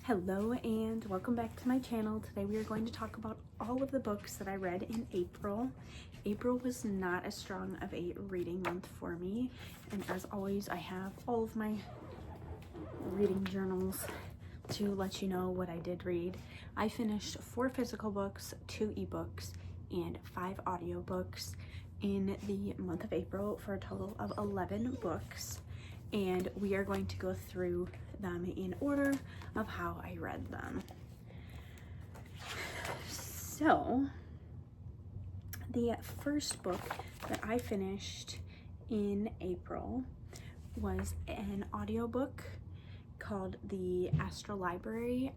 Hello and welcome back to my channel. Today we are going to talk about all of the books that I read in April. April was not as strong of a reading month for me, and as always I have all of my reading journals to let you know what I did read. I finished 4 physical books, 2 ebooks, and 5 audiobooks in the month of April for a total of 11 books, and we are going to go through them in order of how I read them. So the first book that I finished in April was an audiobook called The Astral Library.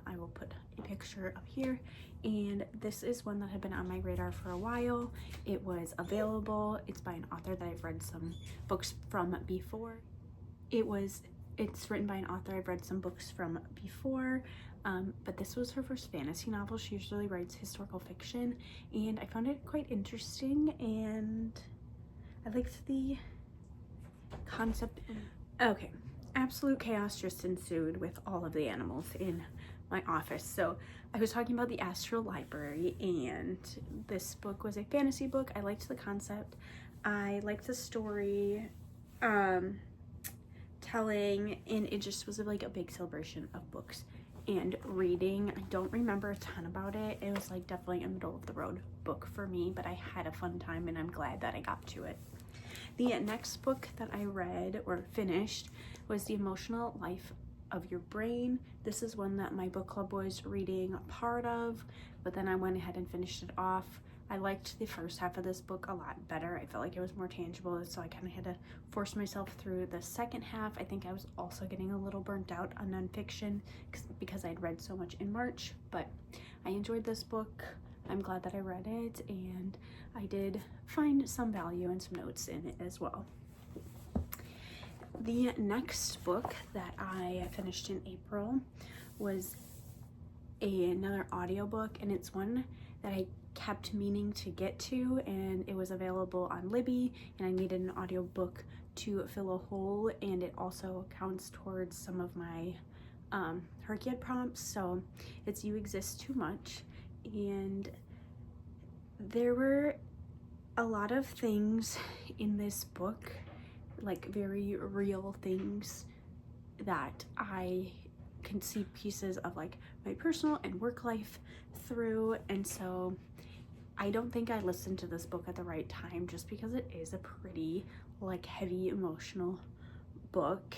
I will put a picture up here, and this is one that had been on my radar for a while. It was available. It's by an author that I've read some books from before. It's written by an author I've read some books from before, but this was her first fantasy novel. She usually writes historical fiction, and I found it quite interesting, and I liked the concept. Okay, absolute chaos just ensued with all of the animals in my office. So I was talking about The Astral Library, and this book was a fantasy book. I liked the concept. I liked the story telling, and it just was like a big celebration of books and reading. I don't remember a ton about it. It was like definitely a middle of the road book for me, but I had a fun time and I'm glad that I got to it. The next book that I read or finished was The Emotional Life of Your Brain. This is one that my book club was reading part of, but then I went ahead and finished it off. I liked the first half of this book a lot better. I felt like it was more tangible, so I kind of had to force myself through the second half. I think I was also getting a little burnt out on nonfiction because I'd read so much in March, but I enjoyed this book. I'm glad that I read it, and I did find some value and some notes in it as well. The next book that I finished in April was another audiobook, and it's one that I kept meaning to get to, and it was available on Libby, and I needed an audiobook to fill a hole, and it also counts towards some of my Herkiad prompts. So it's You Exist Too Much, and there were a lot of things in this book, like very real things that I can see pieces of like my personal and work life through, and so I don't think I listened to this book at the right time, just because it is a pretty like heavy emotional book,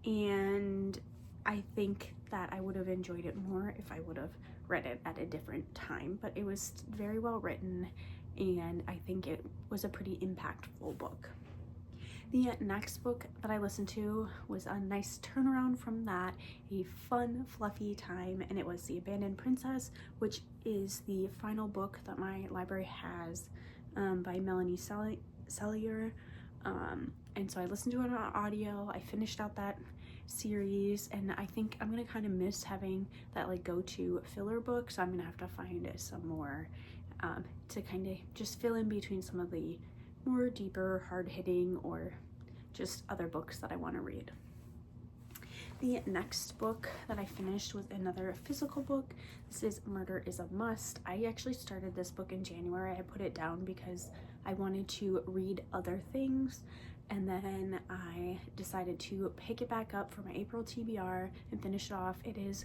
and I think that I would have enjoyed it more if I would have read it at a different time, but it was very well written, and I think it was a pretty impactful book. The next book that I listened to was a nice turnaround from that, a fun, fluffy time, and it was The Abandoned Princess, which is the final book that my library has by Melanie Sellier. And so I listened to it on audio. I finished out that series, and I think I'm gonna kind of miss having that like go-to filler book, so I'm gonna have to find some more to kind of just fill in between some of the more deeper, hard-hitting, or just other books that I want to read. The next book that I finished was another physical book. This is Murder is a Must. I actually started this book in January. I put it down because I wanted to read other things, and then I decided to pick it back up for my April TBR and finish it off. It is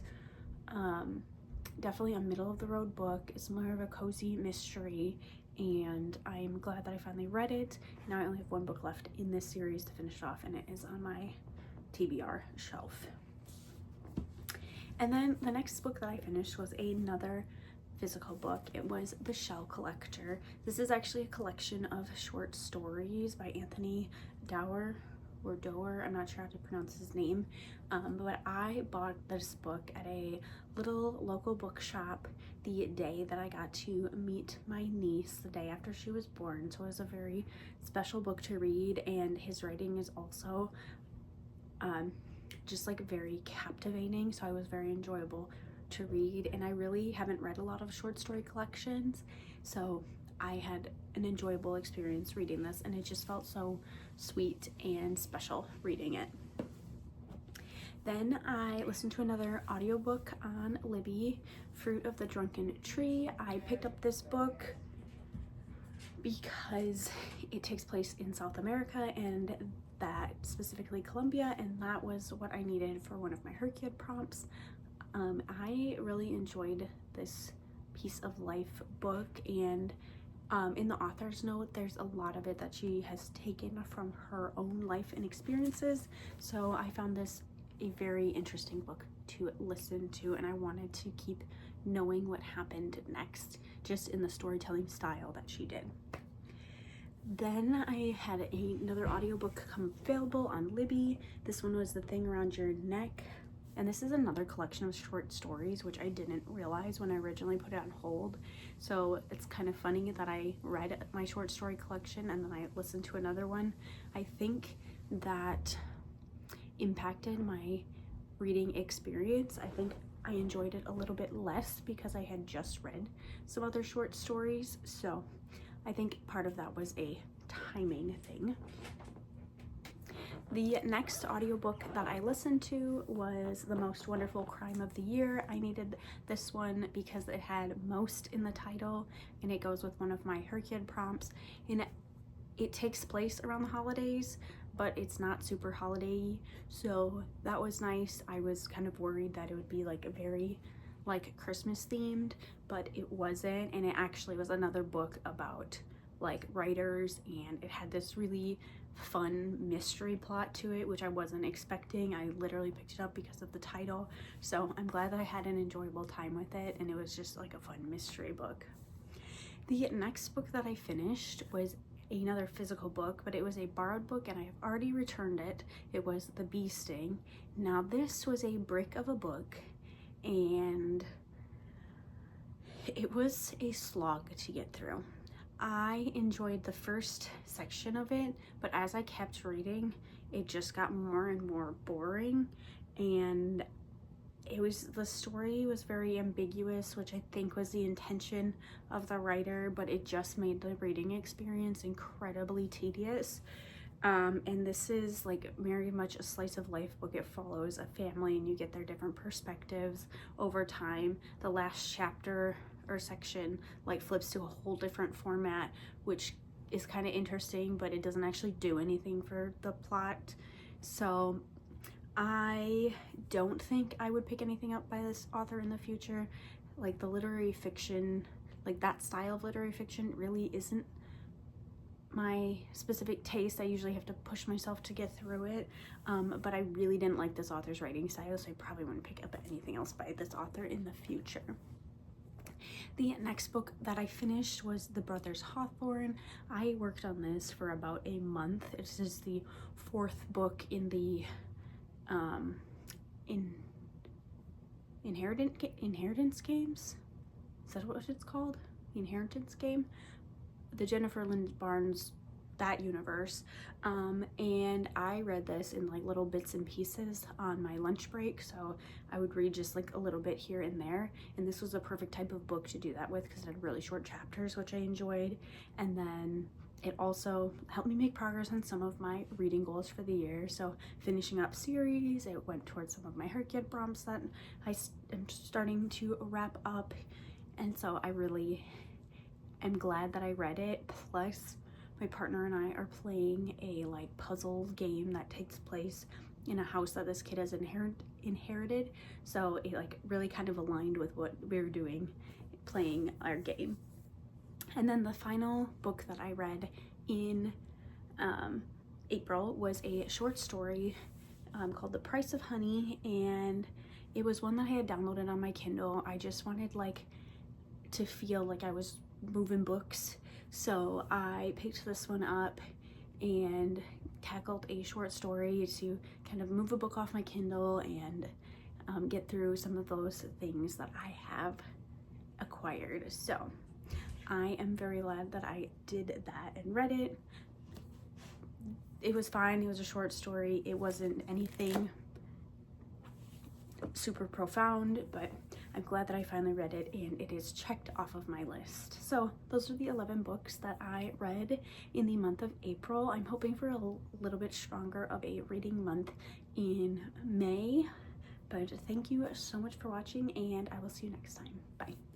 definitely a middle-of-the-road book. It's more of a cozy mystery, and I'm glad that I finally read it. Now I only have 1 book left in this series to finish off, and it is on my TBR shelf. And then the next book that I finished was another physical book. It was The Shell Collector. This is actually a collection of short stories by Anthony Doerr, or Doerr, I'm not sure how to pronounce his name, but I bought this book at a little local bookshop the day that I got to meet my niece, the day after she was born. So it was a very special book to read, and his writing is also just like very captivating, so it was very enjoyable to read, and I really haven't read a lot of short story collections, so I had an enjoyable experience reading this, and it just felt so sweet and special reading it. Then I listened to another audiobook on Libby, Fruit of the Drunken Tree. I picked up this book because it takes place in South America, and that specifically Colombia, and that was what I needed for one of my Hercule prompts. I really enjoyed this piece of life book, and in the author's note, there's a lot of it that she has taken from her own life and experiences. So I found this a very interesting book to listen to, and I wanted to keep knowing what happened next, just in the storytelling style that she did. Then I had another audiobook come available on Libby. This one was The Thing Around Your Neck. And this is another collection of short stories, which I didn't realize when I originally put it on hold. So it's kind of funny that I read my short story collection and then I listened to another one. I think that impacted my reading experience. I think I enjoyed it a little bit less because I had just read some other short stories. So I think part of that was a timing thing. The next audiobook that I listened to was The Most Wonderful Crime of the Year. I needed this one because it had most in the title, and it goes with one of my Hercule prompts. And it takes place around the holidays, but it's not super holiday-y, so that was nice. I was kind of worried that it would be like a very like Christmas themed, but it wasn't, and it actually was another book about like writers, and it had this really fun mystery plot to it, which I wasn't expecting. I literally picked it up because of the title, so I'm glad that I had an enjoyable time with it, and it was just like a fun mystery book. The next book that I finished was another physical book, but it was a borrowed book, and I have already returned it. It was The Bee Sting. Now this was a brick of a book, and it was a slog to get through. I enjoyed the first section of it, but as I kept reading, it just got more and more boring, and the story was very ambiguous, which I think was the intention of the writer, but it just made the reading experience incredibly tedious. And this is like very much a slice of life book. It follows a family and you get their different perspectives over time. The last chapter or section like flips to a whole different format, which is kind of interesting, but it doesn't actually do anything for the plot. So I don't think I would pick anything up by this author in the future. Like the literary fiction, like that style of literary fiction really isn't my specific taste. I usually have to push myself to get through it, but I really didn't like this author's writing style, so I probably wouldn't pick up anything else by this author in the future. The next book that I finished was The Brothers Hawthorne. I worked on this for about a month. This is the fourth book in the Inheritance Games. Is that what it's called? The Inheritance Game? The Jennifer Lynn Barnes, that universe. And I read this in like little bits and pieces on my lunch break, so I would read just like a little bit here and there, and this was a perfect type of book to do that with because it had really short chapters, which I enjoyed. And then it also helped me make progress on some of my reading goals for the year. So finishing up series, it went towards some of my Hercule prompts that I am starting to wrap up, and so I really am glad that I read it. Plus my partner and I are playing a like puzzle game that takes place in a house that this kid has inherited, so it like really kind of aligned with what we were doing playing our game. And then the final book that I read in April was a short story called The Price of Honey, and it was one that I had downloaded on my Kindle. I just wanted like to feel like I was moving books, so I picked this one up and tackled a short story to kind of move a book off my Kindle and get through some of those things that I have acquired. So I am very glad that I did that and read it. It was fine. It was a short story. It wasn't anything super profound, but I'm glad that I finally read it and it is checked off of my list. So those are the 11 books that I read in the month of April. I'm hoping for a little bit stronger of a reading month in May. And thank you so much for watching, and I will see you next time. Bye.